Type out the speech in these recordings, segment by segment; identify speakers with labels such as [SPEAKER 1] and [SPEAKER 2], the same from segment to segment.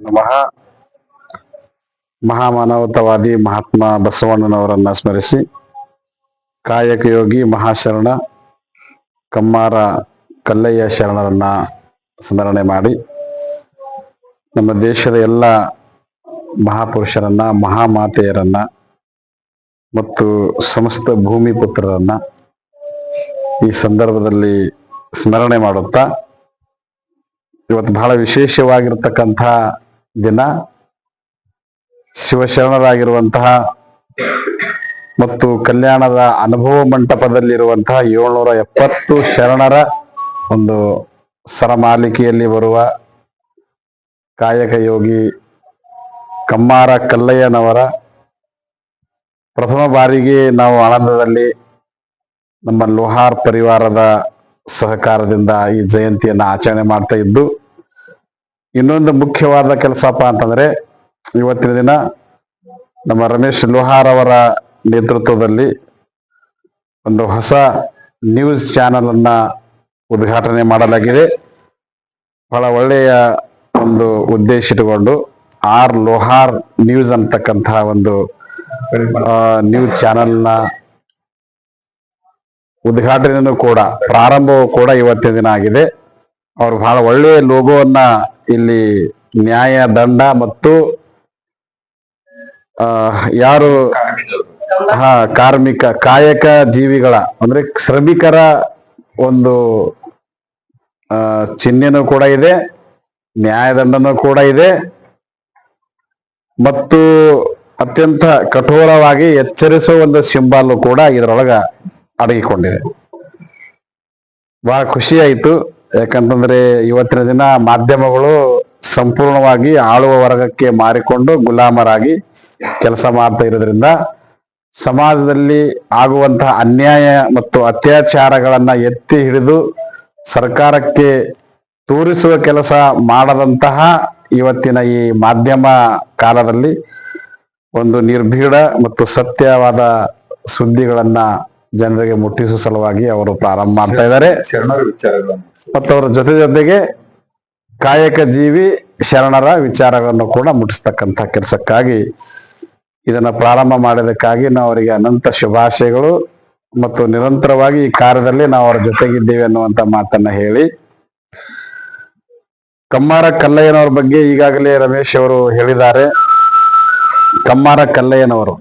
[SPEAKER 1] ನಮಃ. ಮಹಾಮಾನವತಾವಾದಿ ಮಹಾತ್ಮ ಬಸವಣ್ಣನವರನ್ನ ಸ್ಮರಿಸಿ ಕಾಯಕ ಯೋಗಿ ಮಹಾಶರಣ ಕಮ್ಮಾರ ಕಲ್ಲಯ್ಯ ಶರಣರನ್ನ ಸ್ಮರಣೆ ಮಾಡಿ ನಮ್ಮ ದೇಶದ ಎಲ್ಲ ಮಹಾಪುರುಷರನ್ನ ಮಹಾಮಾತೆಯರನ್ನ ಮತ್ತು ಸಮಸ್ತ ಭೂಮಿ ಪುತ್ರರನ್ನ ಈ ಸಂದರ್ಭದಲ್ಲಿ ಸ್ಮರಣೆ ಮಾಡುತ್ತಾ ಇವತ್ತು ಬಹಳ ವಿಶೇಷವಾಗಿರ್ತಕ್ಕಂಥ ದಿನ. ಶಿವಶರಣರಾಗಿರುವಂತಹ ಮತ್ತು ಕಲ್ಯಾಣದ ಅನುಭವ ಮಂಟಪದಲ್ಲಿರುವಂತಹ 770 ಶರಣರ ಒಂದು ಸರಮಾಲಿಕೆಯಲ್ಲಿ ಬರುವ ಕಾಯಕ ಯೋಗಿ ಕಮ್ಮಾರ ಕಲ್ಲಯ್ಯನವರ ಪ್ರಥಮ ಬಾರಿಗೆ ನಾವು ಆನಂದದಲ್ಲಿ ನಮ್ಮ ಲೋಹಾರ್ ಪರಿವಾರದ ಸಹಕಾರದಿಂದ ಈ ಜಯಂತಿಯನ್ನು ಆಚರಣೆ ಮಾಡ್ತಾ ಇದ್ದು, ಇನ್ನೊಂದು ಮುಖ್ಯವಾದ ಕೆಲಸಪ್ಪ ಅಂತಂದ್ರೆ ಇವತ್ತಿನ ದಿನ ನಮ್ಮ ರಮೇಶ್ ಲೋಹಾರ್ ಅವರ ನೇತೃತ್ವದಲ್ಲಿ ಒಂದು ಹೊಸ ನ್ಯೂಸ್ ಚಾನೆಲ್ ಅನ್ನ ಉದ್ಘಾಟನೆ ಮಾಡಲಾಗಿದೆ. ಬಹಳ ಒಳ್ಳೆಯ ಒಂದು ಉದ್ದೇಶ ಇಟ್ಟುಕೊಂಡು ಆರ್ ಲೋಹಾರ್ ನ್ಯೂಸ್ ಅಂತಕ್ಕಂತಹ ಒಂದು ನ್ಯೂಸ್ ಚಾನೆಲ್ನ ಉದ್ಘಾಟನೆಯೂ ಕೂಡ ಪ್ರಾರಂಭವೂ ಕೂಡ ಇವತ್ತಿನ ದಿನ ಆಗಿದೆ. ಅವರು ಬಹಳ ಒಳ್ಳೆಯ ಲೋಗೋವನ್ನ ಇಲ್ಲಿ ನ್ಯಾಯ ದಂಡ ಮತ್ತು ಯಾರು ಕಾರ್ಮಿಕ ಕಾಯಕ ಜೀವಿಗಳ ಅಂದ್ರೆ ಶ್ರಮಿಕರ ಒಂದು ಚಿಹ್ನೆನೂ ಕೂಡ ಇದೆ, ನ್ಯಾಯದಂಡನೂ ಕೂಡ ಇದೆ ಮತ್ತು ಅತ್ಯಂತ ಕಠೋರವಾಗಿ ಎಚ್ಚರಿಸುವ ಒಂದು ಸಿಂಬಲ್ ಕೂಡ ಇದರೊಳಗ ಅಡಗಿಕೊಂಡಿದೆ. ಬಹಳ ಖುಷಿ ಆಯಿತು. ಯಾಕಂತಂದ್ರೆ ಇವತ್ತಿನ ದಿನ ಮಾಧ್ಯಮಗಳು ಸಂಪೂರ್ಣವಾಗಿ ಆಳುವ ವರ್ಗಕ್ಕೆ ಮಾರಿಕೊಂಡು ಗುಲಾಮರಾಗಿ ಕೆಲಸ ಮಾಡ್ತಾ ಇರೋದ್ರಿಂದ ಸಮಾಜದಲ್ಲಿ ಆಗುವಂತಹ ಅನ್ಯಾಯ ಮತ್ತು ಅತ್ಯಾಚಾರಗಳನ್ನ ಎತ್ತಿ ಹಿಡಿದು ಸರ್ಕಾರಕ್ಕೆ ತೋರಿಸುವ ಕೆಲಸ ಮಾಡದಂತಹ ಇವತ್ತಿನ ಈ ಮಾಧ್ಯಮ ಕಾಲದಲ್ಲಿ ಒಂದು ನಿರ್ಭೀಡ ಮತ್ತು ಸತ್ಯವಾದ ಸುದ್ದಿಗಳನ್ನ ಜನರಿಗೆ ಮುಟ್ಟಿಸುವ ಸಲುವಾಗಿ ಅವರು ಪ್ರಾರಂಭ ಮಾಡ್ತಾ ಇದ್ದಾರೆ. ಮತ್ತು ಅವರ ಜೊತೆಗೆ ಕಾಯಕ ಜೀವಿ ಶರಣರ ವಿಚಾರಗಳನ್ನು ಕೂಡ ಮುಟ್ಟಿಸ್ತಕ್ಕಂಥ ಕೆಲಸಕ್ಕಾಗಿ ಇದನ್ನ ಪ್ರಾರಂಭ ಮಾಡಿದಕ್ಕಾಗಿ ನಾವು ಅವರಿಗೆ ಅನಂತ ಶುಭಾಶಯಗಳು ಮತ್ತು ನಿರಂತರವಾಗಿ ಈ ಕಾರ್ಯದಲ್ಲಿ ನಾವು ಅವರ ಜೊತೆಗಿದ್ದೇವೆ ಅನ್ನುವಂತ ಮಾತನ್ನ ಹೇಳಿ, ಕಮ್ಮಾರ ಕಲ್ಲಯ್ಯನವರ ಬಗ್ಗೆ ಈಗಾಗಲೇ ರಮೇಶ್ ಅವರು ಹೇಳಿದ್ದಾರೆ. ಕಮ್ಮಾರ ಕಲ್ಲಯ್ಯನವರು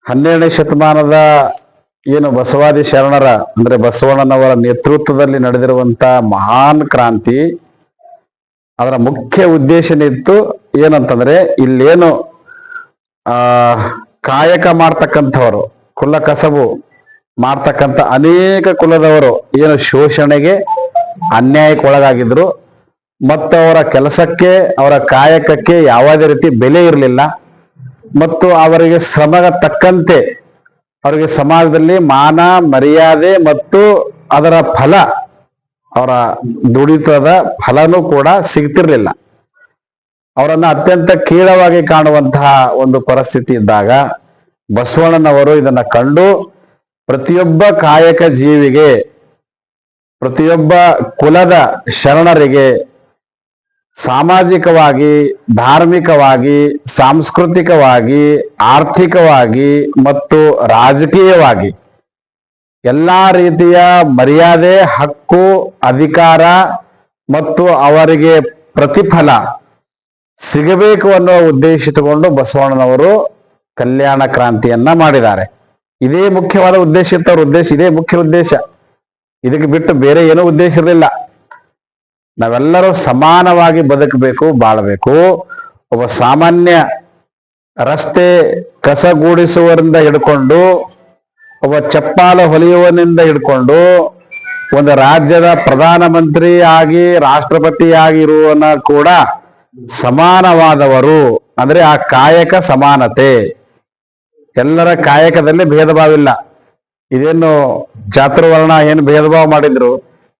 [SPEAKER 1] 12ನೇ ಶತಮಾನದ ಏನು ಬಸವಾದಿ ಶರಣರ ಅಂದ್ರೆ ಬಸವಣ್ಣನವರ ನೇತೃತ್ವದಲ್ಲಿ ನಡೆದಿರುವಂತ ಮಹಾನ್ ಕ್ರಾಂತಿ, ಅದರ ಮುಖ್ಯ ಉದ್ದೇಶನೇ ಇತ್ತು ಏನಂತಂದ್ರೆ ಇಲ್ಲೇನು ಕಾಯಕ ಮಾಡ್ತಕ್ಕಂಥವರು, ಕುಲ ಕಸಬು ಮಾಡ್ತಕ್ಕಂಥ ಅನೇಕ ಕುಲದವರು ಏನು ಶೋಷಣೆಗೆ ಅನ್ಯಾಯಕ್ಕೆ ಒಳಗಾಗಿದ್ರು ಮತ್ತು ಅವರ ಕೆಲಸಕ್ಕೆ ಅವರ ಕಾಯಕಕ್ಕೆ ಯಾವುದೇ ರೀತಿ ಬೆಲೆ ಇರಲಿಲ್ಲ ಮತ್ತು ಅವರಿಗೆ ಶ್ರಮಗ ತಕ್ಕಂತೆ ಅವರಿಗೆ ಸಮಾಜದಲ್ಲಿ ಮಾನ ಮರ್ಯಾದೆ ಮತ್ತು ಅದರ ಫಲ, ಅವರ ದುಡಿತದ ಫಲನೂ ಕೂಡ ಸಿಗ್ತಿರ್ಲಿಲ್ಲ. ಅವರನ್ನ ಅತ್ಯಂತ ಕೀಳವಾಗಿ ಕಾಣುವಂತಹ ಒಂದು ಪರಿಸ್ಥಿತಿ ಇದ್ದಾಗ ಬಸವಣ್ಣನವರು ಇದನ್ನ ಕಂಡು ಪ್ರತಿಯೊಬ್ಬ ಕಾಯಕ ಜೀವಿಗೆ, ಪ್ರತಿಯೊಬ್ಬ ಕುಲದ ಶರಣರಿಗೆ ಸಾಮಾಜಿಕವಾಗಿ, ಧಾರ್ಮಿಕವಾಗಿ, ಸಾಂಸ್ಕೃತಿಕವಾಗಿ, ಆರ್ಥಿಕವಾಗಿ ಮತ್ತು ರಾಜಕೀಯವಾಗಿ ಎಲ್ಲಾ ರೀತಿಯ ಮರ್ಯಾದೆ, ಹಕ್ಕು, ಅಧಿಕಾರ ಮತ್ತು ಅವರಿಗೆ ಪ್ರತಿಫಲ ಸಿಗಬೇಕು ಅನ್ನೋ ಉದ್ದೇಶ ಇಟ್ಟುಕೊಂಡು ಬಸವಣ್ಣನವರು ಕಲ್ಯಾಣ ಕ್ರಾಂತಿಯನ್ನ ಮಾಡಿದ್ದಾರೆ. ಇದೇ ಮುಖ್ಯವಾದ ಉದ್ದೇಶ ಇತ್ತು ಅವ್ರ ಉದ್ದೇಶ, ಇದೇ ಮುಖ್ಯ ಉದ್ದೇಶ. ಇದಕ್ಕೆ ಬಿಟ್ಟು ಬೇರೆ ಏನೋ ಉದ್ದೇಶ ಇರಲಿಲ್ಲ. ನಾವೆಲ್ಲರೂ ಸಮಾನವಾಗಿ ಬದುಕಬೇಕು, ಬಾಳಬೇಕು. ಒಬ್ಬ ಸಾಮಾನ್ಯ ರಸ್ತೆ ಕಸಗೂಡಿಸುವರಿಂದ ಹಿಡ್ಕೊಂಡು, ಒಬ್ಬ ಚಪ್ಪಾಲ ಹೊಲಿಯುವನಿಂದ ಹಿಡ್ಕೊಂಡು, ಒಂದು ರಾಜ್ಯದ ಪ್ರಧಾನಮಂತ್ರಿ ಆಗಿ ರಾಷ್ಟ್ರಪತಿಯಾಗಿರುವನ ಕೂಡ ಸಮಾನವಾದವರು. ಅಂದ್ರೆ ಆ ಕಾಯಕ ಸಮಾನತೆ, ಎಲ್ಲರ ಕಾಯಕದಲ್ಲಿ ಭೇದ ಭಾವ ಇಲ್ಲ. ಇದೇನು ಚಾತುರ್ವರ್ಣ ಏನು ಭೇದ ಭಾವ ಮಾಡಿದ್ರು,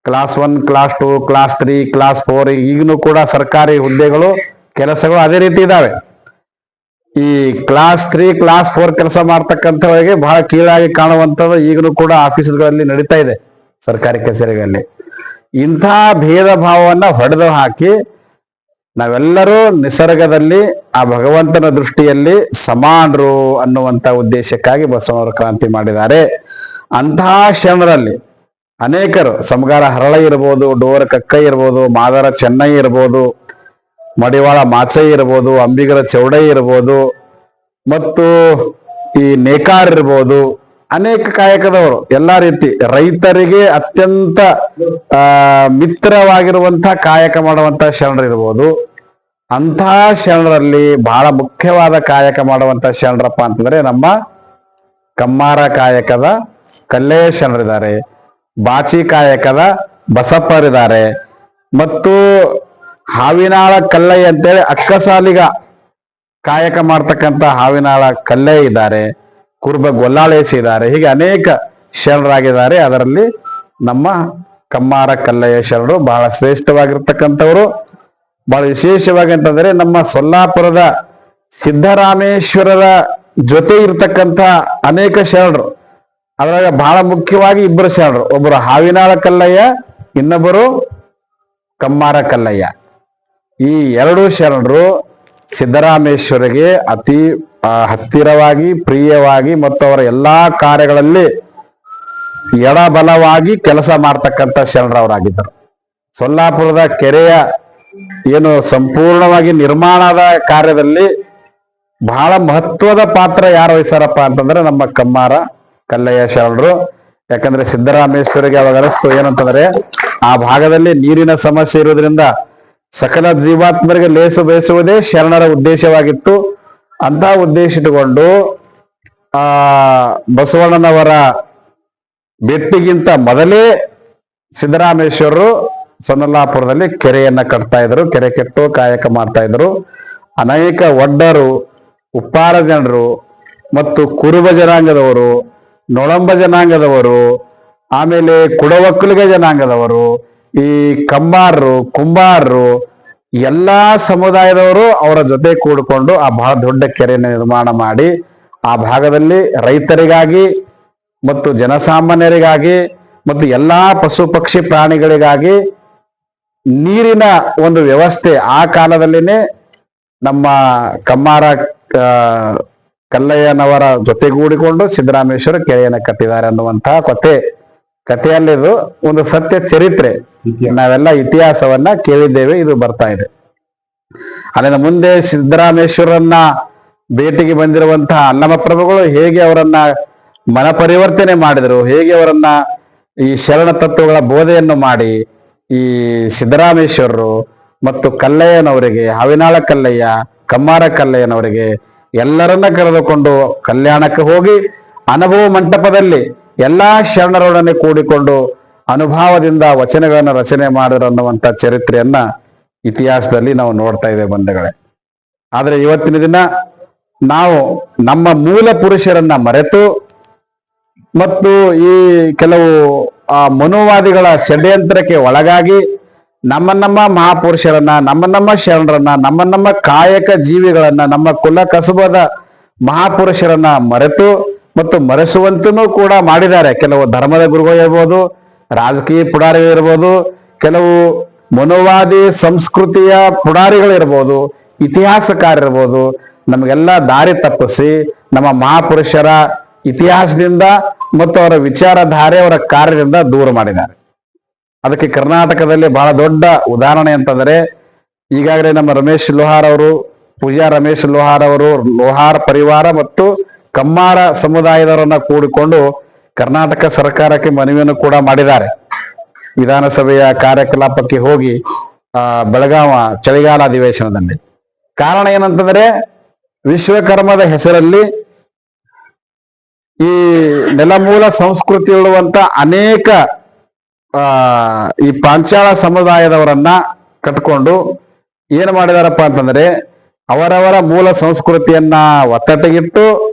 [SPEAKER 1] ಕ್ಲಾಸ್ 1, ಕ್ಲಾಸ್ 2, ಕ್ಲಾಸ್ 3, ಕ್ಲಾಸ್ 4 ಈಗಲೂ ಕೂಡ ಸರ್ಕಾರಿ ಹುದ್ದೆಗಳು ಕೆಲಸಗಳು ಅದೇ ರೀತಿ ಇದಾವೆ. ಈ ಕ್ಲಾಸ್ 3, ಕ್ಲಾಸ್ 4 ಕೆಲಸ ಮಾಡ್ತಕ್ಕಂಥವರಿಗೆ ಬಹಳ ಕೀಳಾಗಿ ಕಾಣುವಂಥದ್ದು ಈಗಲೂ ಕೂಡ ಆಫೀಸ್ಗಳಲ್ಲಿ ನಡೀತಾ ಇದೆ, ಸರ್ಕಾರಿ ಕಚೇರಿಗಳಲ್ಲಿ. ಇಂಥ ಭೇದ ಭಾವವನ್ನ ಹೊಡೆದು ಹಾಕಿ ನಾವೆಲ್ಲರೂ ನಿಸರ್ಗದಲ್ಲಿ ಆ ಭಗವಂತನ ದೃಷ್ಟಿಯಲ್ಲಿ ಸಮಾನರು ಅನ್ನುವಂತ ಉದ್ದೇಶಕ್ಕಾಗಿ ಬಸವನವರು ಕ್ರಾಂತಿ ಮಾಡಿದ್ದಾರೆ. ಅಂತಹ ಶರಣರಲ್ಲಿ ಅನೇಕರು, ಸಮಗಾರ ಹರಳ ಇರ್ಬೋದು, ಡೋರ ಕಕ್ಕೈ ಇರ್ಬೋದು, ಮಾದರ ಚೆನ್ನೈ ಇರ್ಬೋದು, ಮಡಿವಾಳ ಮಾಚೈ ಇರ್ಬೋದು, ಅಂಬಿಗರ ಚೌಡೈ ಇರ್ಬೋದು, ಮತ್ತು ಈ ನೇಕಾರ್ ಇರ್ಬೋದು, ಅನೇಕ ಕಾಯಕದವರು ಎಲ್ಲಾ ರೀತಿ ರೈತರಿಗೆ ಅತ್ಯಂತ ಮಿತ್ರವಾಗಿರುವಂತಹ ಕಾಯಕ ಮಾಡುವಂತಹ ಶರಣರು ಇರ್ಬೋದು. ಅಂತಹ ಶರಣರಲ್ಲಿ ಬಹಳ ಮುಖ್ಯವಾದ ಕಾಯಕ ಮಾಡುವಂತಹ ಶರಣರಪ್ಪ ಅಂತಂದ್ರೆ ನಮ್ಮ ಕಮ್ಮಾರ ಕಾಯಕದ ಕಲ್ಲೆಯ ಶರಣರಿದ್ದಾರೆ, ಬಾಚಿ ಕಾಯಕದ ಬಸಪ್ಪರಿದ್ದಾರೆ, ಮತ್ತು ಹಾವಿನಾಳ ಕಲ್ಲಯ್ಯ ಅಂತೇಳಿ ಅಕ್ಕಸಾಲಿಗ ಕಾಯಕ ಮಾಡ್ತಕ್ಕಂಥ ಹಾವಿನಾಳ ಕಲ್ಲಯ್ಯ ಇದ್ದಾರೆ, ಕುರುಬ ಗೊಲ್ಲಾಳೇಸಿ ಇದ್ದಾರೆ. ಹೀಗೆ ಅನೇಕ ಶರಣರಾಗಿದ್ದಾರೆ. ಅದರಲ್ಲಿ ನಮ್ಮ ಕಮ್ಮಾರ ಕಲ್ಲಯ್ಯ ಶರಣರು ಬಹಳ ಶ್ರೇಷ್ಠವಾಗಿರ್ತಕ್ಕಂಥವ್ರು. ಬಹಳ ವಿಶೇಷವಾಗಿ ಅಂತಂದ್ರೆ ನಮ್ಮ ಸೊಲ್ಲಾಪುರದ ಸಿದ್ದರಾಮೇಶ್ವರರ ಜೊತೆ ಇರ್ತಕ್ಕಂಥ ಅನೇಕ ಶರಣರು. ಅದರಾಗ ಬಹಳ ಮುಖ್ಯವಾಗಿ ಇಬ್ಬರು ಶರಣರು, ಒಬ್ಬರು ಹಾವಿನಾಳ ಕಲ್ಲಯ್ಯ, ಇನ್ನೊಬ್ಬರು ಕಮ್ಮಾರ ಕಲ್ಲಯ್ಯ. ಈ ಎರಡು ಶರಣರು ಸಿದ್ದರಾಮೇಶ್ವರಿಗೆ ಅತಿ ಹತ್ತಿರವಾಗಿ, ಪ್ರಿಯವಾಗಿ ಮತ್ತು ಅವರ ಎಲ್ಲಾ ಕಾರ್ಯಗಳಲ್ಲಿ ಎಡಬಲವಾಗಿ ಕೆಲಸ ಮಾಡ್ತಕ್ಕಂಥ ಶರಣರವರಾಗಿದ್ದರು. ಸೊಲ್ಲಾಪುರದ ಕೆರೆಯ ಏನು ಸಂಪೂರ್ಣವಾಗಿ ನಿರ್ಮಾಣದ ಕಾರ್ಯದಲ್ಲಿ ಬಹಳ ಮಹತ್ವದ ಪಾತ್ರ ಯಾರು ವಹಿಸಾರಪ್ಪ ಅಂತಂದ್ರೆ ನಮ್ಮ ಕಮ್ಮಾರ ಕಲ್ಲಯ್ಯ ಶರಣರು. ಯಾಕಂದ್ರೆ ಸಿದ್ದರಾಮೇಶ್ವರಿಗೆ ಅವಾಗ ಅನಿಸ್ತು ಏನಂತಂದ್ರೆ ಆ ಭಾಗದಲ್ಲಿ ನೀರಿನ ಸಮಸ್ಯೆ ಇರೋದ್ರಿಂದ ಸಕಲ ಜೀವಾತ್ಮರಿಗೆ ಲೇಸು ಬಯಸುವುದೇ ಶರಣರ ಉದ್ದೇಶವಾಗಿತ್ತು. ಅಂತ ಉದ್ದೇಶ ಇಟ್ಟುಕೊಂಡು ಬಸವಣ್ಣನವರ ಭೇಟಿಗಿಂತ ಮೊದಲೇ ಸಿದ್ದರಾಮೇಶ್ವರರು ಸೊನ್ನಲ್ಲಾಪುರದಲ್ಲಿ ಕೆರೆಯನ್ನ ಕಟ್ತಾ ಇದ್ರು, ಕೆರೆ ಕೆಟ್ಟು ಕಾಯಕ ಮಾಡ್ತಾ ಇದ್ರು. ಅನೇಕ ಒಡ್ಡರು, ಉಪ್ಪಾರ ಜನರು ಮತ್ತು ಕುರುಬ ಜನಾಂಗದವರು, ನೊಳಂಬ ಜನಾಂಗದವರು, ಆಮೇಲೆ ಕುಡವಕ್ಕಲಿಗ ಜನಾಂಗದವರು, ಈ ಕಮ್ಮಾರರು, ಕುಂಬಾರರು, ಎಲ್ಲಾ ಸಮುದಾಯದವರು ಅವರ ಜೊತೆ ಕೂಡಿಕೊಂಡು ಆ ಬಹಳ ದೊಡ್ಡ ಕೆರೆಯನ್ನು ನಿರ್ಮಾಣ ಮಾಡಿ ಆ ಭಾಗದಲ್ಲಿ ರೈತರಿಗಾಗಿ ಮತ್ತು ಜನಸಾಮಾನ್ಯರಿಗಾಗಿ ಮತ್ತು ಎಲ್ಲಾ ಪಶು ಪಕ್ಷಿ ಪ್ರಾಣಿಗಳಿಗಾಗಿ ನೀರಿನ ಒಂದು ವ್ಯವಸ್ಥೆ ಆ ಕಾಲದಲ್ಲಿನೇ ನಮ್ಮ ಕಮ್ಮಾರ ಕಲ್ಲಯ್ಯನವರ ಜೊತೆಗೂಡಿಕೊಂಡು ಸಿದ್ದರಾಮೇಶ್ವರ ಕೆರೆಯನ್ನು ಕಟ್ಟಿದ್ದಾರೆ ಅನ್ನುವಂತಹ ಕಥೆಯಲ್ಲಿದು ಒಂದು ಸತ್ಯ ಚರಿತ್ರೆ. ನಾವೆಲ್ಲ ಇತಿಹಾಸವನ್ನ ಕೇಳಿದ್ದೇವೆ, ಇದು ಬರ್ತಾ ಇದೆ. ಅಲ್ಲಿಂದ ಮುಂದೆ ಸಿದ್ದರಾಮೇಶ್ವರನ್ನ ಭೇಟಿಗೆ ಬಂದಿರುವಂತಹ ಅಲ್ಲಮ ಪ್ರಭುಗಳು ಹೇಗೆ ಅವರನ್ನ ಮನಪರಿವರ್ತನೆ ಮಾಡಿದರು, ಹೇಗೆ ಅವರನ್ನ ಈ ಶರಣ ತತ್ವಗಳ ಬೋಧೆಯನ್ನು ಮಾಡಿ ಈ ಸಿದ್ದರಾಮೇಶ್ವರರು ಮತ್ತು ಕಲ್ಲಯ್ಯನವರಿಗೆ, ಹಾವಿನಾಳ ಕಲ್ಲಯ್ಯ, ಕಮ್ಮಾರ ಕಲ್ಲಯ್ಯನವರಿಗೆ ಎಲ್ಲರನ್ನ ಕರೆದುಕೊಂಡು ಕಲ್ಯಾಣಕ್ಕೆ ಹೋಗಿ ಅನುಭವ ಮಂಟಪದಲ್ಲಿ ಎಲ್ಲಾ ಶರಣರೊಡನೆ ಕೂಡಿಕೊಂಡು ಅನುಭವದಿಂದ ವಚನಗಳನ್ನು ರಚನೆ ಮಾಡಿದ್ರು ಅನ್ನುವಂಥ ಚರಿತ್ರೆಯನ್ನ ಇತಿಹಾಸದಲ್ಲಿ ನಾವು ನೋಡ್ತಾ ಇದ್ದೇವೆ ಬಂಧುಗಳೇ. ಆದ್ರೆ ಇವತ್ತಿನ ದಿನ ನಾವು ನಮ್ಮ ಮೂಲ ಪುರುಷರನ್ನ ಮರೆತು ಮತ್ತು ಈ ಕೆಲವು ಮನೋವಾದಿಗಳ ಷಡ್ಯಂತ್ರಕ್ಕೆ ಒಳಗಾಗಿ ನಮ್ಮ ಮಹಾಪುರುಷರನ್ನ, ನಮ್ಮ ಶರಣರನ್ನ, ನಮ್ಮ ಕಾಯಕ ಜೀವಿಗಳನ್ನ, ನಮ್ಮ ಕುಲ ಕಸುಬದ ಮಹಾಪುರುಷರನ್ನ ಮರೆತು ಮತ್ತು ಮರೆಸುವಂತನೂ ಕೂಡ ಮಾಡಿದ್ದಾರೆ. ಕೆಲವು ಧರ್ಮದ ಗುರುಗಳು ಇರ್ಬೋದು, ರಾಜಕೀಯ ಪುಡಾರಿಗಳು ಇರ್ಬೋದು, ಕೆಲವು ಮನೋವಾದಿ ಸಂಸ್ಕೃತಿಯ ಪುಡಾರಿಗಳಿರ್ಬೋದು, ಇತಿಹಾಸಕಾರರಿರ್ಬೋದು, ನಮಗೆಲ್ಲ ದಾರಿ ತಪ್ಪಿಸಿ ನಮ್ಮ ಮಹಾಪುರುಷರ ಇತಿಹಾಸದಿಂದ ಮತ್ತು ಅವರ ವಿಚಾರಧಾರೆ, ಅವರ ಕಾರ್ಯದಿಂದ ದೂರ ಮಾಡಿದ್ದಾರೆ. ಅದಕ್ಕೆ ಕರ್ನಾಟಕದಲ್ಲಿ ಬಹಳ ದೊಡ್ಡ ಉದಾಹರಣೆ ಅಂತಂದ್ರೆ ಈಗಾಗಲೇ ನಮ್ಮ ರಮೇಶ್ ಲೋಹಾರ್ ಅವರು, ಪೂಜಾ ರಮೇಶ್ ಲೋಹಾರ್ ಅವರು, ಲೋಹಾರ್ ಪರಿವಾರ ಮತ್ತು ಕಮ್ಮಾರ ಸಮುದಾಯದವರನ್ನ ಕೂಡಿಕೊಂಡು ಕರ್ನಾಟಕ ಸರ್ಕಾರಕ್ಕೆ ಮನವಿಯನ್ನು ಕೂಡ ಮಾಡಿದ್ದಾರೆ. ವಿಧಾನಸಭೆಯ ಕಾರ್ಯಕಲಾಪಕ್ಕೆ ಹೋಗಿ ಬೆಳಗಾವ ಚಳಿಗಾಲ ಅಧಿವೇಶನದಲ್ಲಿ. ಕಾರಣ ಏನಂತಂದ್ರೆ ವಿಶ್ವಕರ್ಮದ ಹೆಸರಲ್ಲಿ ಈ ನೆಲಮೂಲ ಸಂಸ್ಕೃತಿ ಇರುವಂತ ಅನೇಕ ಈ ಪಾಂಚಾಳ ಸಮುದಾಯದವರನ್ನ ಕಟ್ಕೊಂಡು ಏನು ಮಾಡಿದಾರಪ್ಪ ಅಂತಂದ್ರೆ ಅವರವರ ಮೂಲ ಸಂಸ್ಕೃತಿಯನ್ನ ಒತ್ತಟ್ಟಿಗಿಟ್ಟು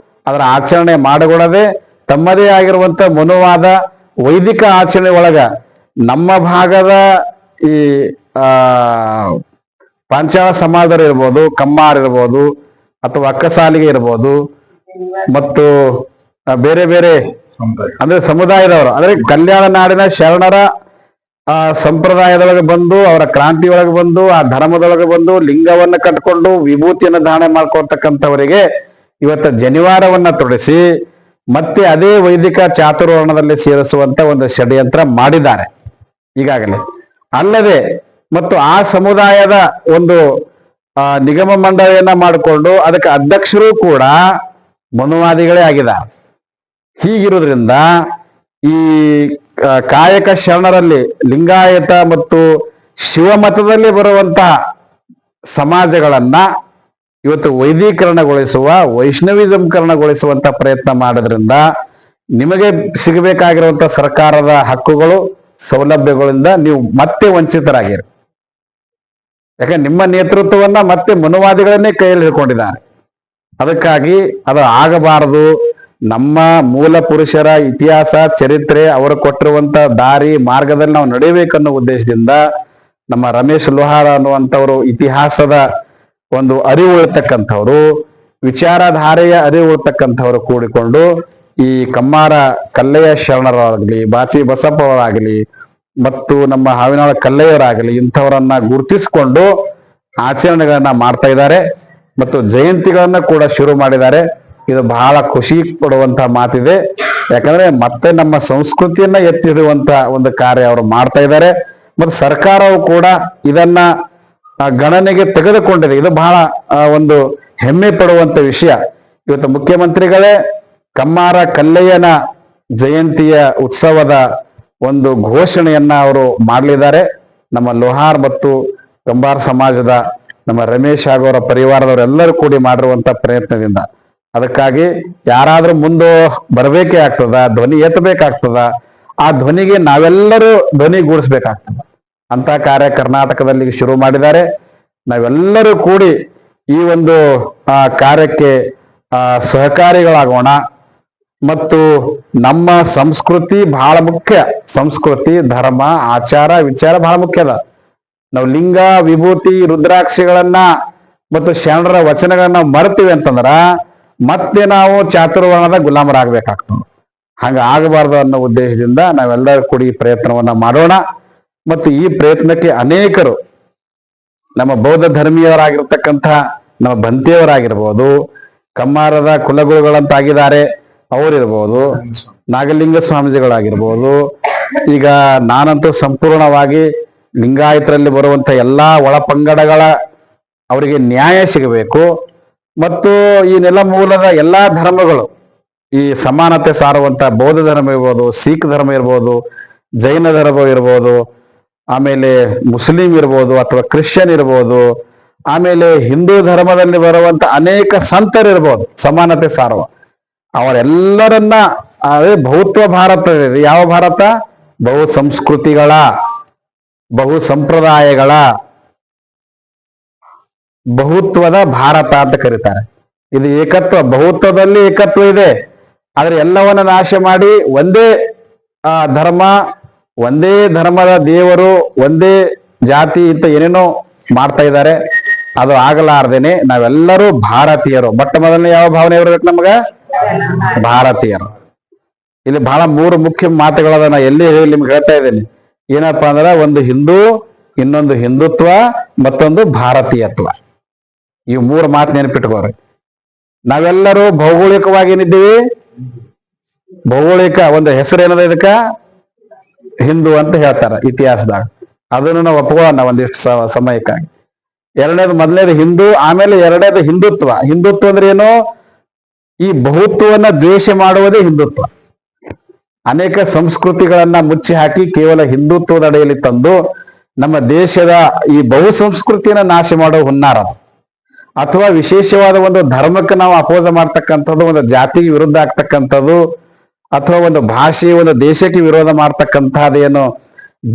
[SPEAKER 1] ಅದರ ಆಚರಣೆ ಮಾಡಿಕೊಡದೆ ತಮ್ಮದೇ ಆಗಿರುವಂತ ಮನುವಾದ ವೈದಿಕ ಆಚರಣೆ ಒಳಗ ನಮ್ಮ ಭಾಗದ ಈ ಪಾಂಚಾಳ ಸಮಾಜರು ಇರ್ಬೋದು, ಕಮ್ಮಾರ್ ಇರ್ಬೋದು, ಅಥವಾ ಅಕ್ಕಸಾಲಿಗೆ ಇರ್ಬೋದು, ಮತ್ತು ಬೇರೆ ಬೇರೆ ಅಂದ್ರೆ ಸಮುದಾಯದವರು ಅಂದ್ರೆ ಕಲ್ಯಾಣ ನಾಡಿನ ಶರಣರ ಆ ಸಂಪ್ರದಾಯದೊಳಗೆ ಬಂದು ಅವರ ಕ್ರಾಂತಿ ಒಳಗೆ ಬಂದು ಆ ಧರ್ಮದೊಳಗೆ ಬಂದು ಲಿಂಗವನ್ನ ಕಟ್ಕೊಂಡು ವಿಭೂತಿಯನ್ನ ಧಾರಣೆ ಮಾಡ್ಕೊಳ್ತಕ್ಕಂಥವರಿಗೆ ಇವತ್ತು ಜನಿವಾರವನ್ನ ತೊಡಿಸಿ ಮತ್ತೆ ಅದೇ ವೈದಿಕ ಚಾತುರ್ವರ್ಣದಲ್ಲಿ ಸೇರಿಸುವಂತ ಒಂದು ಷಡ್ಯಂತ್ರ ಮಾಡಿದ್ದಾರೆ ಈಗಾಗಲೇ. ಅಲ್ಲದೆ ಮತ್ತು ಆ ಸಮುದಾಯದ ಒಂದು ನಿಗಮ ಮಂಡಳಿಯನ್ನ ಮಾಡಿಕೊಂಡು ಅದಕ್ಕೆ ಅಧ್ಯಕ್ಷರು ಕೂಡ ಮನುವಾದಿಗಳೇ ಆಗಿದ್ದಾರೆ. ಹೀಗಿರೋದ್ರಿಂದ ಈ ಕಾಯಕ ಶರಣರಲ್ಲಿ ಲಿಂಗಾಯತ ಮತ್ತು ಶಿವಮತದಲ್ಲಿ ಬರುವಂತಹ ಸಮಾಜಗಳನ್ನ ಇವತ್ತು ವೈದೀಕರಣಗೊಳಿಸುವ ವೈಷ್ಣವಿಸಂಕರಣಗೊಳಿಸುವಂತ ಪ್ರಯತ್ನ ಮಾಡೋದ್ರಿಂದ ನಿಮಗೆ ಸಿಗಬೇಕಾಗಿರುವಂತ ಸರ್ಕಾರದ ಹಕ್ಕುಗಳು ಸೌಲಭ್ಯಗಳಿಂದ ನೀವು ಮತ್ತೆ ವಂಚಿತರಾಗಿರಿ. ಯಾಕಂದ್ರೆ ನಿಮ್ಮ ನೇತೃತ್ವವನ್ನ ಮತ್ತೆ ಮನುವಾದಿಗಳನ್ನೇ ಕೈಯಲ್ಲಿ ಹಿಡ್ಕೊಂಡಿದ್ದಾರೆ. ಅದಕ್ಕಾಗಿ ಅದು ಆಗಬಾರದು. ನಮ್ಮ ಮೂಲ ಪುರುಷರ ಇತಿಹಾಸ ಚರಿತ್ರೆ ಅವರು ಕೊಟ್ಟಿರುವಂತ ದಾರಿ ಮಾರ್ಗದಲ್ಲಿ ನಾವು ನಡೆಯಬೇಕನ್ನೋ ಉದ್ದೇಶದಿಂದ ನಮ್ಮ ರಮೇಶ್ ಲೋಹಾರ್ ಅನ್ನುವಂಥವರು ಇತಿಹಾಸದ ಒಂದು ಅರಿವು ಇರ್ತಕ್ಕಂಥವ್ರು, ವಿಚಾರಧಾರೆಯ ಅರಿವು ಇರ್ತಕ್ಕಂಥವ್ರು ಕೂಡಿಕೊಂಡು ಈ ಕಮ್ಮಾರ ಕಲ್ಲಯ್ಯ ಶರಣರಾಗಲಿ, ಬಾಚಿ ಬಸಪ್ಪವರಾಗಲಿ ಮತ್ತು ನಮ್ಮ ಹಾವಿನಾಳ ಕಲ್ಲಯ್ಯರಾಗಲಿ ಇಂಥವರನ್ನ ಗುರುತಿಸಿಕೊಂಡು ಆಚರಣೆಗಳನ್ನ ಮಾಡ್ತಾ ಇದ್ದಾರೆ ಮತ್ತು ಜಯಂತಿಗಳನ್ನ ಕೂಡ ಶುರು ಮಾಡಿದ್ದಾರೆ. ಇದು ಬಹಳ ಖುಷಿ ಕೊಡುವಂತಹ ಮಾತಿದೆ. ಯಾಕಂದ್ರೆ ಮತ್ತೆ ನಮ್ಮ ಸಂಸ್ಕೃತಿಯನ್ನ ಎತ್ತಿ ಹಿಡುವಂತ ಒಂದು ಕಾರ್ಯ ಅವರು ಮಾಡ್ತಾ ಇದ್ದಾರೆ ಮತ್ತು ಸರ್ಕಾರವು ಕೂಡ ಇದನ್ನ ಗಣನೆಗೆ ತೆಗೆದುಕೊಂಡಿದೆ. ಇದು ಬಹಳ ಒಂದು ಹೆಮ್ಮೆ ಪಡುವಂತ ವಿಷಯ. ಇವತ್ತು ಮುಖ್ಯಮಂತ್ರಿಗಳೇ ಕಮ್ಮಾರ ಕಲ್ಲಯ್ಯನ ಜಯಂತಿಯ ಉತ್ಸವದ ಒಂದು ಘೋಷಣೆಯನ್ನ ಅವರು ಮಾಡಲಿದ್ದಾರೆ. ನಮ್ಮ ಲೋಹಾರ್ ಮತ್ತು ಕಂಬಾರ ಸಮಾಜದ ನಮ್ಮ ರಮೇಶ್ ಹಾಗೂ ಅವರ ಪರಿವಾರದವರೆಲ್ಲರೂ ಕೂಡಿ ಮಾಡಿರುವಂತ ಪ್ರಯತ್ನದಿಂದ. ಅದಕ್ಕಾಗಿ ಯಾರಾದ್ರೂ ಮುಂದೆ ಬರಬೇಕೇ ಆಗ್ತದ, ಧ್ವನಿ ಎತ್ತಬೇಕಾಗ್ತದ. ಆ ಧ್ವನಿಗೆ ನಾವೆಲ್ಲರೂ ಧ್ವನಿಗೂಡಿಸ್ಬೇಕಾಗ್ತದ. ಅಂತ ಕಾರ್ಯ ಕರ್ನಾಟಕದಲ್ಲಿ ಶುರು ಮಾಡಿದ್ದಾರೆ. ನಾವೆಲ್ಲರೂ ಕೂಡಿ ಈ ಒಂದು ಕಾರ್ಯಕ್ಕೆ ಸಹಕಾರಿಗಳಾಗೋಣ. ಮತ್ತು ನಮ್ಮ ಸಂಸ್ಕೃತಿ ಬಹಳ ಮುಖ್ಯ. ಸಂಸ್ಕೃತಿ, ಧರ್ಮ, ಆಚಾರ, ವಿಚಾರ ಬಹಳ ಮುಖ್ಯದ. ನಾವು ಲಿಂಗ, ವಿಭೂತಿ, ರುದ್ರಾಕ್ಷಿಗಳನ್ನ ಮತ್ತು ಶರಣರ ವಚನಗಳನ್ನ ಮರ್ತೀವಿ ಅಂತಂದ್ರ ಮತ್ತೆ ನಾವು ಚಾತುರ್ವರ್ಣದ ಗುಲಾಮರಾಗಬೇಕಾಗ್ತದೆ. ಹಂಗ ಆಗಬಾರ್ದು ಅನ್ನೋ ಉದ್ದೇಶದಿಂದ ನಾವೆಲ್ಲರೂ ಕೂಡಿ ಪ್ರಯತ್ನವನ್ನ ಮಾಡೋಣ. ಮತ್ತು ಈ ಪ್ರಯತ್ನಕ್ಕೆ ಅನೇಕರು ನಮ್ಮ ಬೌದ್ಧ ಧರ್ಮೀಯರಾಗಿರ್ತಕ್ಕಂಥ ನಮ್ಮ ಬಂತಿಯವರಾಗಿರ್ಬೋದು, ಕಮ್ಮಾರದ ಕುಲಗುರುಗಳಂತಾಗಿದ್ದಾರೆ ಅವರಿರ್ಬೋದು, ನಾಗಲಿಂಗ ಸ್ವಾಮೀಜಿಗಳಾಗಿರ್ಬೋದು. ಈಗ ನಾನಂತೂ ಸಂಪೂರ್ಣವಾಗಿ ಲಿಂಗಾಯತರಲ್ಲಿ ಬರುವಂತ ಎಲ್ಲಾ ಒಳಪಂಗಡಗಳ ಅವರಿಗೆ ನ್ಯಾಯ ಸಿಗಬೇಕು ಮತ್ತು ಈ ನೆಲ ಮೂಲದ ಎಲ್ಲಾ ಧರ್ಮಗಳು ಈ ಸಮಾನತೆ ಸಾರುವಂತ ಬೌದ್ಧ ಧರ್ಮ ಇರ್ಬೋದು, ಸಿಖ್ ಧರ್ಮ ಇರ್ಬೋದು, ಜೈನ ಧರ್ಮ ಇರ್ಬೋದು, ಆಮೇಲೆ ಮುಸ್ಲಿಂ ಇರ್ಬೋದು ಅಥವಾ ಕ್ರಿಶ್ಚಿಯನ್ ಇರ್ಬೋದು, ಆಮೇಲೆ ಹಿಂದೂ ಧರ್ಮದಲ್ಲಿ ಬರುವಂತ ಅನೇಕ ಸಂತರಿರ್ಬೋದು, ಸಮಾನತೆ ಸಾರುವ ಅವರೆಲ್ಲರನ್ನ ಅದೇ ಬಹುತ್ವ ಭಾರತ ಇದೆ. ಯಾವ ಭಾರತ? ಬಹು ಸಂಸ್ಕೃತಿಗಳ, ಬಹು ಸಂಪ್ರದಾಯಗಳ ಬಹುತ್ವದ ಭಾರತ ಅಂತ ಕರೀತಾರೆ. ಇದು ಏಕತ್ವ, ಬಹುತ್ವದಲ್ಲಿ ಏಕತ್ವ ಇದೆ. ಆದ್ರೆ ಎಲ್ಲವನ್ನ ನಾಶ ಮಾಡಿ ಒಂದೇ ಧರ್ಮ, ಒಂದೇ ಧರ್ಮದ ದೇವರು, ಒಂದೇ ಜಾತಿ ಅಂತ ಏನೇನೋ ಮಾಡ್ತಾ ಇದ್ದಾರೆ. ಅದು ಆಗಲಾರ್ದೇನೆ ನಾವೆಲ್ಲರೂ ಭಾರತೀಯರು. ಮೊಟ್ಟ ಮೊದಲನೇ ಯಾವ ಭಾವನೆ ಇರಬೇಕು ನಮ್ಗ? ಭಾರತೀಯರು. ಇಲ್ಲಿ ಬಹಳ ಮೂರು ಮುಖ್ಯ ಮಾತುಗಳದ. ನಾ ಎಲ್ಲಿ ಹೇಳಿ ನಿಮ್ಗೆ ಹೇಳ್ತಾ ಇದ್ದೀನಿ. ಏನಪ್ಪಾ ಅಂದ್ರೆ ಒಂದು ಹಿಂದೂ, ಇನ್ನೊಂದು ಹಿಂದುತ್ವ, ಮತ್ತೊಂದು ಭಾರತೀಯತ್ವ. ಈ ಮೂರು ಮಾತು ನೆನಪಿಟ್ಕೋರಿ. ನಾವೆಲ್ಲರೂ ಭೌಗೋಳಿಕವಾಗಿ ಏನಿದ್ದೀವಿ? ಭೌಗೋಳಿಕ ಒಂದು ಹೆಸರು ಏನದ ಇದಕ್ಕ? ಹಿಂದೂ ಅಂತ ಹೇಳ್ತಾರ ಇತಿಹಾಸದಾಗ. ಅದನ್ನು ನಾವು ಒಪ್ಕೊಳ್ಳೋಣ ಒಂದಿಷ್ಟು ಸಮಯಕ್ಕಾಗಿ. ಎರಡನೇದು, ಮೊದಲನೇದು ಹಿಂದೂ, ಆಮೇಲೆ ಎರಡನೇದು ಹಿಂದುತ್ವ. ಹಿಂದುತ್ವ ಅಂದ್ರೆ ಏನು? ಈ ಬಹುತ್ವವನ್ನ ದ್ವೇಷ ಮಾಡುವುದೇ ಹಿಂದುತ್ವ. ಅನೇಕ ಸಂಸ್ಕೃತಿಗಳನ್ನ ಮುಚ್ಚಿ ಹಾಕಿ ಕೇವಲ ಹಿಂದುತ್ವದ ಅಡಿಯಲ್ಲಿ ತಂದು ನಮ್ಮ ದೇಶದ ಈ ಬಹು ಸಂಸ್ಕೃತಿಯನ್ನ ನಾಶ ಮಾಡೋ ಹುನ್ನಾರ, ಅಥವಾ ವಿಶೇಷವಾದ ಒಂದು ಧರ್ಮಕ್ಕೆ ನಾವು ಅಪೋಸ ಮಾಡ್ತಕ್ಕಂಥದ್ದು, ಒಂದು ಜಾತಿಗೆ ವಿರುದ್ಧ ಆಗ್ತಕ್ಕಂಥದ್ದು, ಅಥವಾ ಒಂದು ಭಾಷೆ, ಒಂದು ದೇಶಕ್ಕೆ ವಿರೋಧ ಮಾಡ್ತಕ್ಕಂಥದ್ದೇನು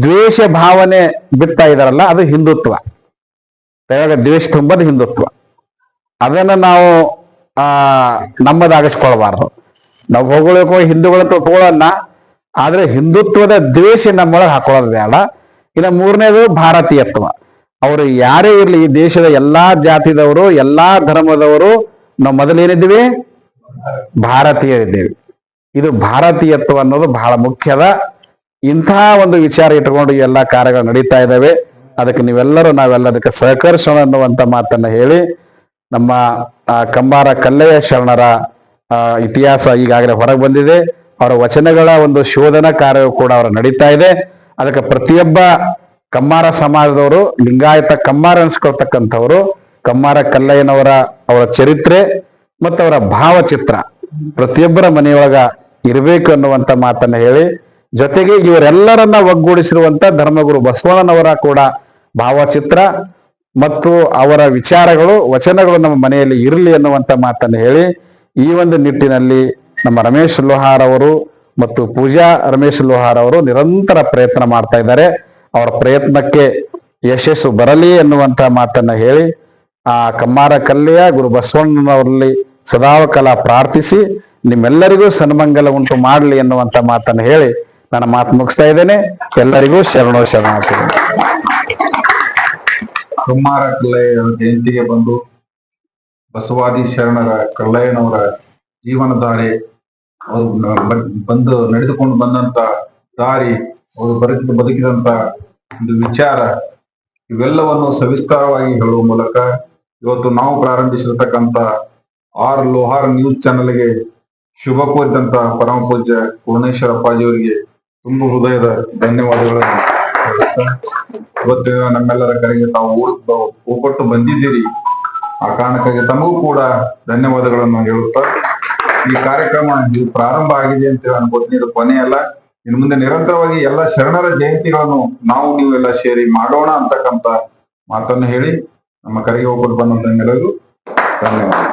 [SPEAKER 1] ದ್ವೇಷ ಭಾವನೆ ಬಿಡ್ತಾ ಇದಾರಲ್ಲ, ಅದು ಹಿಂದುತ್ವ. ದ್ವೇಷ ತುಂಬದು ಹಿಂದುತ್ವ. ಅದನ್ನ ನಾವು ನಮ್ಮದಾಗಿಸ್ಕೊಳ್ಬಾರ್ದು. ನಾವು ಭೌಗೋಳಿಕವಾಗಿ ಹಿಂದೂಗಳಂತ ಒಪ್ಕೊಳ್ಳೋಣ, ಆದ್ರೆ ಹಿಂದುತ್ವದ ದ್ವೇಷ ನಮ್ಮೊಳಗೆ ಹಾಕೊಳ್ಳೋದು ಬೇಡ. ಇನ್ನು ಮೂರನೇದು ಭಾರತೀಯತ್ವ. ಅವರು ಯಾರೇ ಇರ್ಲಿ, ಈ ದೇಶದ ಎಲ್ಲಾ ಜಾತಿದವರು, ಎಲ್ಲಾ ಧರ್ಮದವರು ನಾವು ಮೊದಲೇನಿದ್ದೀವಿ? ಭಾರತೀಯರಿದ್ದೀವಿ. ಇದು ಭಾರತೀಯತ್ವ ಅನ್ನೋದು ಬಹಳ ಮುಖ್ಯದ. ಇಂತಹ ಒಂದು ವಿಚಾರ ಇಟ್ಕೊಂಡು ಈ ಎಲ್ಲಾ ಕಾರ್ಯಗಳು ನಡೀತಾ ಇದ್ದಾವೆ. ಅದಕ್ಕೆ ನಾವೆಲ್ಲ ಅದಕ್ಕೆ ಸಹಕರಿಸೋಣ ಅನ್ನುವಂತ ಮಾತನ್ನ ಹೇಳಿ, ನಮ್ಮ ಕಂಬಾರ ಕಲ್ಲಯ್ಯ ಶರಣರ ಇತಿಹಾಸ ಈಗಾಗಲೇ ಹೊರಗೆ ಬಂದಿದೆ. ಅವರ ವಚನಗಳ ಒಂದು ಶೋಧನಾ ಕಾರ್ಯವು ಕೂಡ ಅವರ ನಡೀತಾ ಇದೆ. ಅದಕ್ಕೆ ಪ್ರತಿಯೊಬ್ಬ ಕಮ್ಮಾರ ಸಮಾಜದವರು, ಲಿಂಗಾಯತ ಕಮ್ಮಾರ ಅನ್ಸ್ಕೊಳ್ತಕ್ಕಂಥವ್ರು ಕಮ್ಮಾರ ಅವರ ಚರಿತ್ರೆ ಮತ್ತು ಅವರ ಭಾವಚಿತ್ರ ಪ್ರತಿಯೊಬ್ಬರ ಮನೆಯೊಳಗ ಇರಬೇಕು ಅನ್ನುವಂತ ಮಾತನ್ನ ಹೇಳಿ, ಜೊತೆಗೆ ಇವರೆಲ್ಲರನ್ನ ಒಗ್ಗೂಡಿಸಿರುವಂತ ಧರ್ಮಗುರು ಬಸವಣ್ಣನವರ ಕೂಡ ಭಾವಚಿತ್ರ ಮತ್ತು ಅವರ ವಿಚಾರಗಳು, ವಚನಗಳು ನಮ್ಮ ಮನೆಯಲ್ಲಿ ಇರಲಿ ಅನ್ನುವಂತ ಮಾತನ್ನು ಹೇಳಿ, ಈ ಒಂದು ನಿಟ್ಟಿನಲ್ಲಿ ನಮ್ಮ ರಮೇಶ್ ಲೋಹಾರ್ ಅವರು ಮತ್ತು ಪೂಜಾ ರಮೇಶ್ ಲೋಹಾರ್ ಅವರು ನಿರಂತರ ಪ್ರಯತ್ನ ಮಾಡ್ತಾ ಇದ್ದಾರೆ. ಅವರ ಪ್ರಯತ್ನಕ್ಕೆ ಯಶಸ್ಸು ಬರಲಿ ಎನ್ನುವಂತ ಮಾತನ್ನ ಹೇಳಿ, ಆ ಕಮ್ಮಾರ ಕಲ್ಲೆಯ ಗುರು ಬಸವಣ್ಣನವರಲ್ಲಿ ಸದಾಕಾಲ ಪ್ರಾರ್ಥಿಸಿ ನಿಮ್ಮೆಲ್ಲರಿಗೂ ಸನ್ಮಂಗಲ ಉಂಟು ಮಾಡಲಿ ಎನ್ನುವಂತ ಮಾತನ್ನು ಹೇಳಿ ನನ್ನ ಮಾತು ಮುಗಿಸ್ತಾ ಇದ್ದೇನೆ. ಎಲ್ಲರಿಗೂ ಶರಣಾರ್ಥಿ.
[SPEAKER 2] ಕಮ್ಮಾರ ಕಲ್ಲಯ್ಯ ಜಯಂತಿಗೆ ಬಂದು ಬಸವಾದಿ ಶರಣರ ಕಲ್ಲಯ್ಯನವರ ಜೀವನಧಾರೆ, ಅವರು ಬಂದು ನಡೆದುಕೊಂಡು ಬಂದಂತ ದಾರಿ, ಅವರು ಬದುಕಿದಂತ ಒಂದು ವಿಚಾರ, ಇವೆಲ್ಲವನ್ನು ಸವಿಸ್ತಾರವಾಗಿ ಹೇಳುವ ಮೂಲಕ ಇವತ್ತು ನಾವು ಪ್ರಾರಂಭಿಸಿರ್ತಕ್ಕಂಥ ಆರ್ ಲೋಹಾರ್ ನ್ಯೂಸ್ ಚಾನೆಲ್ಗೆ ಶುಭ ಕೋರಿದಂತ ಪರಮ ಪೂಜ್ಯ ಪೂರ್ಣೇಶ್ವರ ಅಪ್ಪಾಜಿಯವರಿಗೆ ತುಂಬ ಹೃದಯದ ಧನ್ಯವಾದಗಳನ್ನು ಹೇಳುತ್ತಾ, ಇವತ್ತಿನ ನಮ್ಮೆಲ್ಲರ ಕರೆಗೆ ತಾವು ಒಪ್ಪಟ್ಟು ಬಂದಿದ್ದೀರಿ. ಆ ಕಾರಣಕ್ಕಾಗಿ ತಮಗೂ ಕೂಡ ಧನ್ಯವಾದಗಳನ್ನು ಹೇಳುತ್ತಾ, ಈ ಕಾರ್ಯಕ್ರಮ ಇದು ಪ್ರಾರಂಭ ಆಗಿದೆ ಅಂತ ಅನ್ಕೋತೀನಿ. ಇದು ಕೊನೆಯಲ್ಲ. ಇನ್ನು ಮುಂದೆ ನಿರಂತರವಾಗಿ ಎಲ್ಲ ಶರಣರ ಜಯಂತಿಗಳನ್ನು ನೀವೆಲ್ಲ ಸೇರಿ ಮಾಡೋಣ ಅಂತಕ್ಕಂಥ ಮಾತನ್ನು ಹೇಳಿ ನಮ್ಮ ಕರೆಗೆ ಹೋಗ್ಬಿಟ್ಟು ಬಂದಂತ ಎಲ್ಲರಿಗೂ ಧನ್ಯವಾದ.